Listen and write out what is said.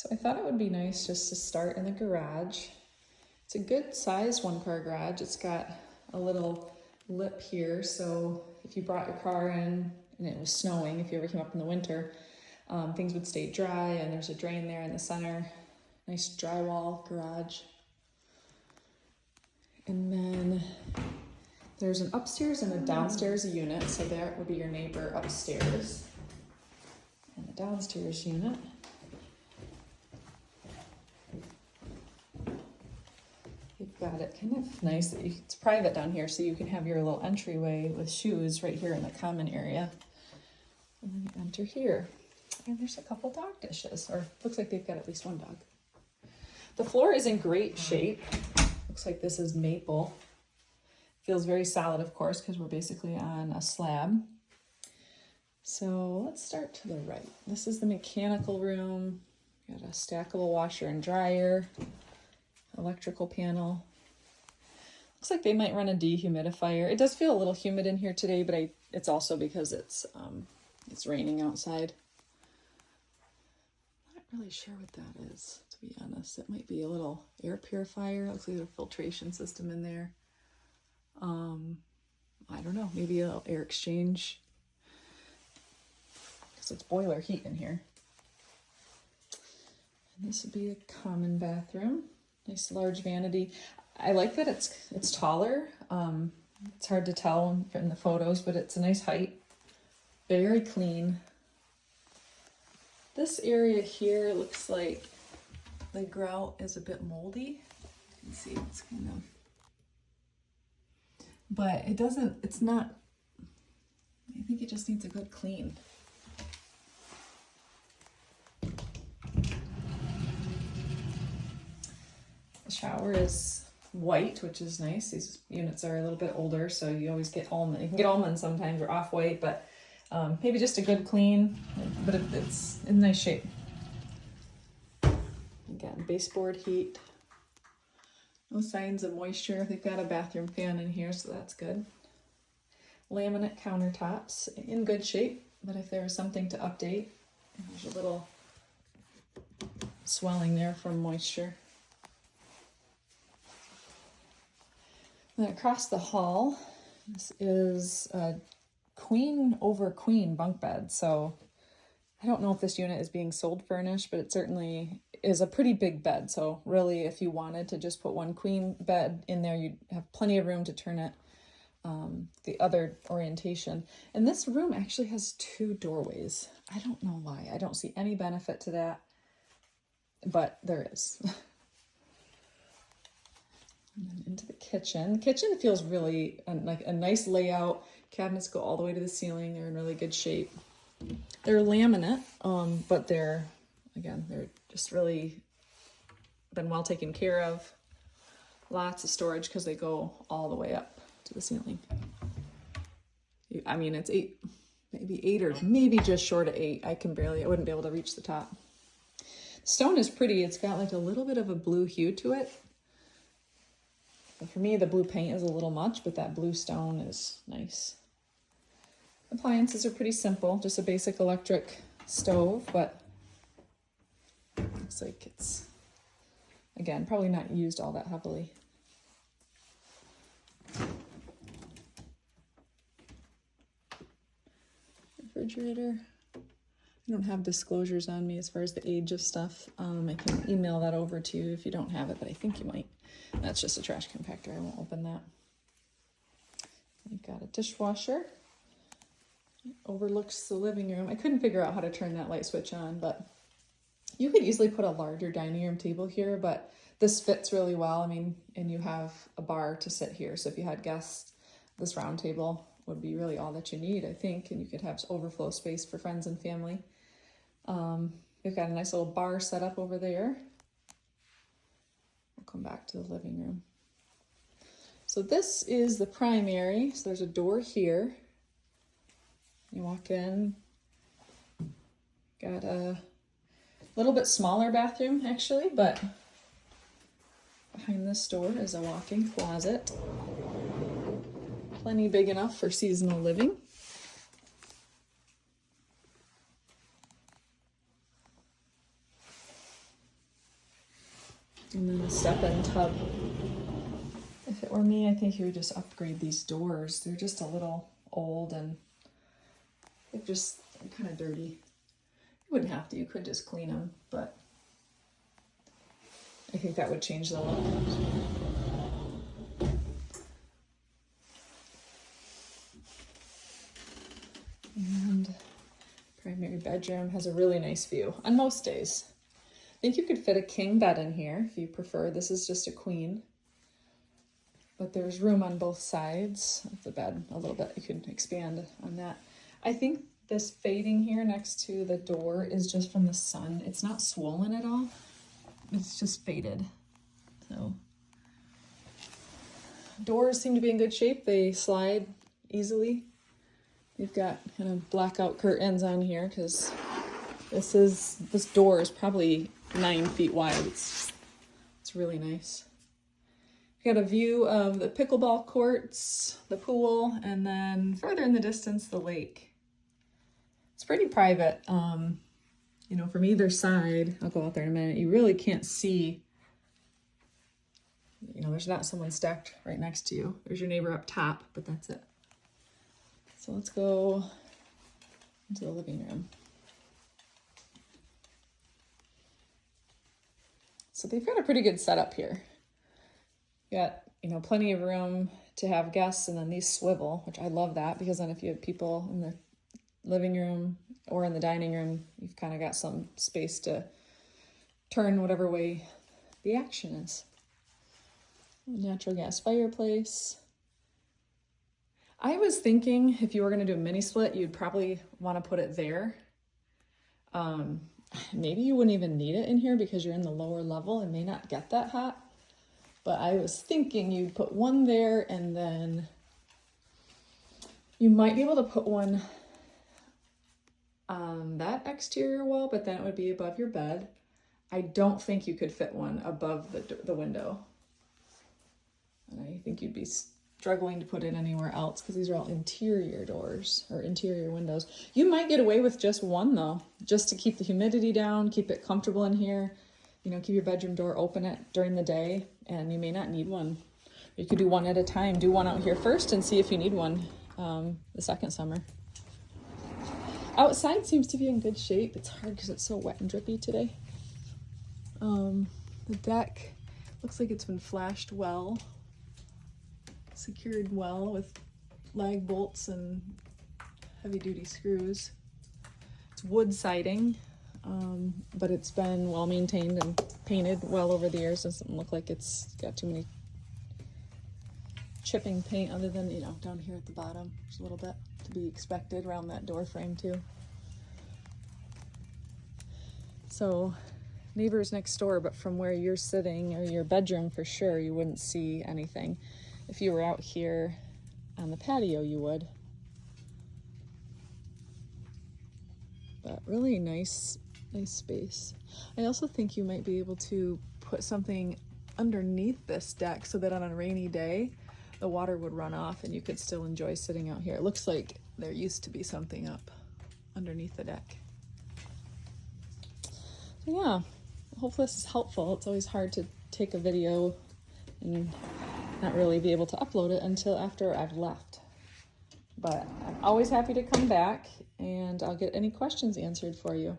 So I thought it would be nice just to start in the garage. It's a good size one-car garage. It's got a little lip here, so if you brought your car in and it was snowing, if you ever came up in the winter, things would stay dry, and there's a drain there in the center. Nice drywall garage. And then there's an upstairs and a downstairs unit, so that would be your neighbor upstairs. And the downstairs unit. You've got it kind of nice that it's private down here, so you can have your little entryway with shoes right here in the common area. And then you enter here. And there's a couple dog dishes, or looks like they've got at least one dog. The floor is in great shape. Looks like this is maple. Feels very solid, of course, because we're basically on a slab. So let's start to the right. This is the mechanical room. Got a stackable washer and dryer, electrical panel. Looks like they might run a dehumidifier. It does feel a little humid in here today, but it's also because it's raining outside. Not really sure what that is, to be honest. It might be a little air purifier. Looks like there's a filtration system in there. I don't know, maybe a little air exchange, because it's boiler heat in here. And this would be a common bathroom. Nice large vanity. I like that it's taller. It's hard to tell from the photos, but it's a nice height. Very clean. This area here looks like the grout is a bit moldy. You can see it's kind of, but it's not, I think it just needs a good clean. The shower is white, which is nice. These units are a little bit older, so you always get almond. You can get almond sometimes, or off-white, but maybe just a good clean, but it's in nice shape. Again, baseboard heat. No signs of moisture. They've got a bathroom fan in here, so that's good. Laminate countertops in good shape, but if there was something to update, there's a little swelling there from moisture. Then across the hall, this is a queen over queen bunk bed. So I don't know if this unit is being sold furnished, but it certainly is a pretty big bed. So really, if you wanted to just put one queen bed in there, you'd have plenty of room to turn it the other orientation. And this room actually has 2 doorways. I don't know why. I don't see any benefit to that, but there is. And then into the kitchen. The kitchen feels really like a nice layout. Cabinets go all the way to the ceiling. They're in really good shape. They're laminate, but they're just really been well taken care of. Lots of storage because they go all the way up to the ceiling. I mean, it's 8, maybe 8 or maybe just short of 8. I wouldn't be able to reach the top. Stone is pretty. It's got like a little bit of a blue hue to it. But for me, the blue paint is a little much, but that blue stone is nice. Appliances are pretty simple, just a basic electric stove, but looks like it's, again, probably not used all that heavily. Refrigerator. I don't have disclosures on me as far as the age of stuff. I can email that over to you if you don't have it, but I think you might. That's just a trash compactor. I won't open that. You've got a dishwasher. It overlooks the living room. I couldn't figure out how to turn that light switch on, but you could easily put a larger dining room table here, but this fits really well. I mean, and you have a bar to sit here. So if you had guests, this round table would be really all that you need, I think, and you could have overflow space for friends and family. We've got a nice little bar set up over there. We'll come back to the living room. So this is the primary. So there's a door here. You walk in. Got a little bit smaller bathroom, actually, but behind this door is a walk-in closet. Plenty big enough for seasonal living. And then a step-in tub. If it were me, I think you would just upgrade these doors. They're just a little old and they're just kind of dirty. You wouldn't have to, you could just clean them, but I think that would change the look. And primary bedroom has a really nice view on most days. I think you could fit a king bed in here if you prefer. This is just a queen. But there's room on both sides of the bed a little bit. You could expand on that. I think this fading here next to the door is just from the sun. It's not swollen at all. It's just faded. So doors seem to be in good shape. They slide easily. You've got kind of blackout curtains on here because this door is probably 9 feet wide. It's really nice. You've got a view of the pickleball courts, the pool, and then further in the distance, the lake. It's pretty private. You know, from either side, I'll go out there in a minute, you really can't see, you know, there's not someone stacked right next to you. There's your neighbor up top, but that's it. So let's go into the living room. So they've got a pretty good setup here. You got, you know, plenty of room to have guests, and then these swivel, which I love that, because then if you have people in the living room or in the dining room, you've kind of got some space to turn whatever way the action is. Natural gas fireplace. I was thinking if you were going to do a mini split, you'd probably want to put it there. Maybe you wouldn't even need it in here because you're in the lower level and may not get that hot. But I was thinking you'd put one there, and then you might be able to put one on that exterior wall, but then it would be above your bed. I don't think you could fit one above the window. And I think you'd be struggling to put it anywhere else because these are all interior doors or interior windows. You might get away with just one though, just to keep the humidity down, keep it comfortable in here. You know, keep your bedroom door open during the day, and you may not need one. You could do one at a time. Do one out here first and see if you need one the second summer. Outside seems to be in good shape. It's hard because it's so wet and drippy today. The deck looks like it's been flashed well, secured well with lag bolts and heavy-duty screws. It's wood siding. But it's been well maintained and painted well over the years. Doesn't look like it's got too many chipping paint, other than, you know, down here at the bottom. There's a little bit to be expected around that door frame too. So neighbors next door, but from where you're sitting or your bedroom for sure, you wouldn't see anything. If you were out here on the patio, you would. But really nice space. I also think you might be able to put something underneath this deck so that on a rainy day, the water would run off and you could still enjoy sitting out here. It looks like there used to be something up underneath the deck. So yeah, hopefully this is helpful. It's always hard to take a video and not really be able to upload it until after I've left. But I'm always happy to come back, and I'll get any questions answered for you.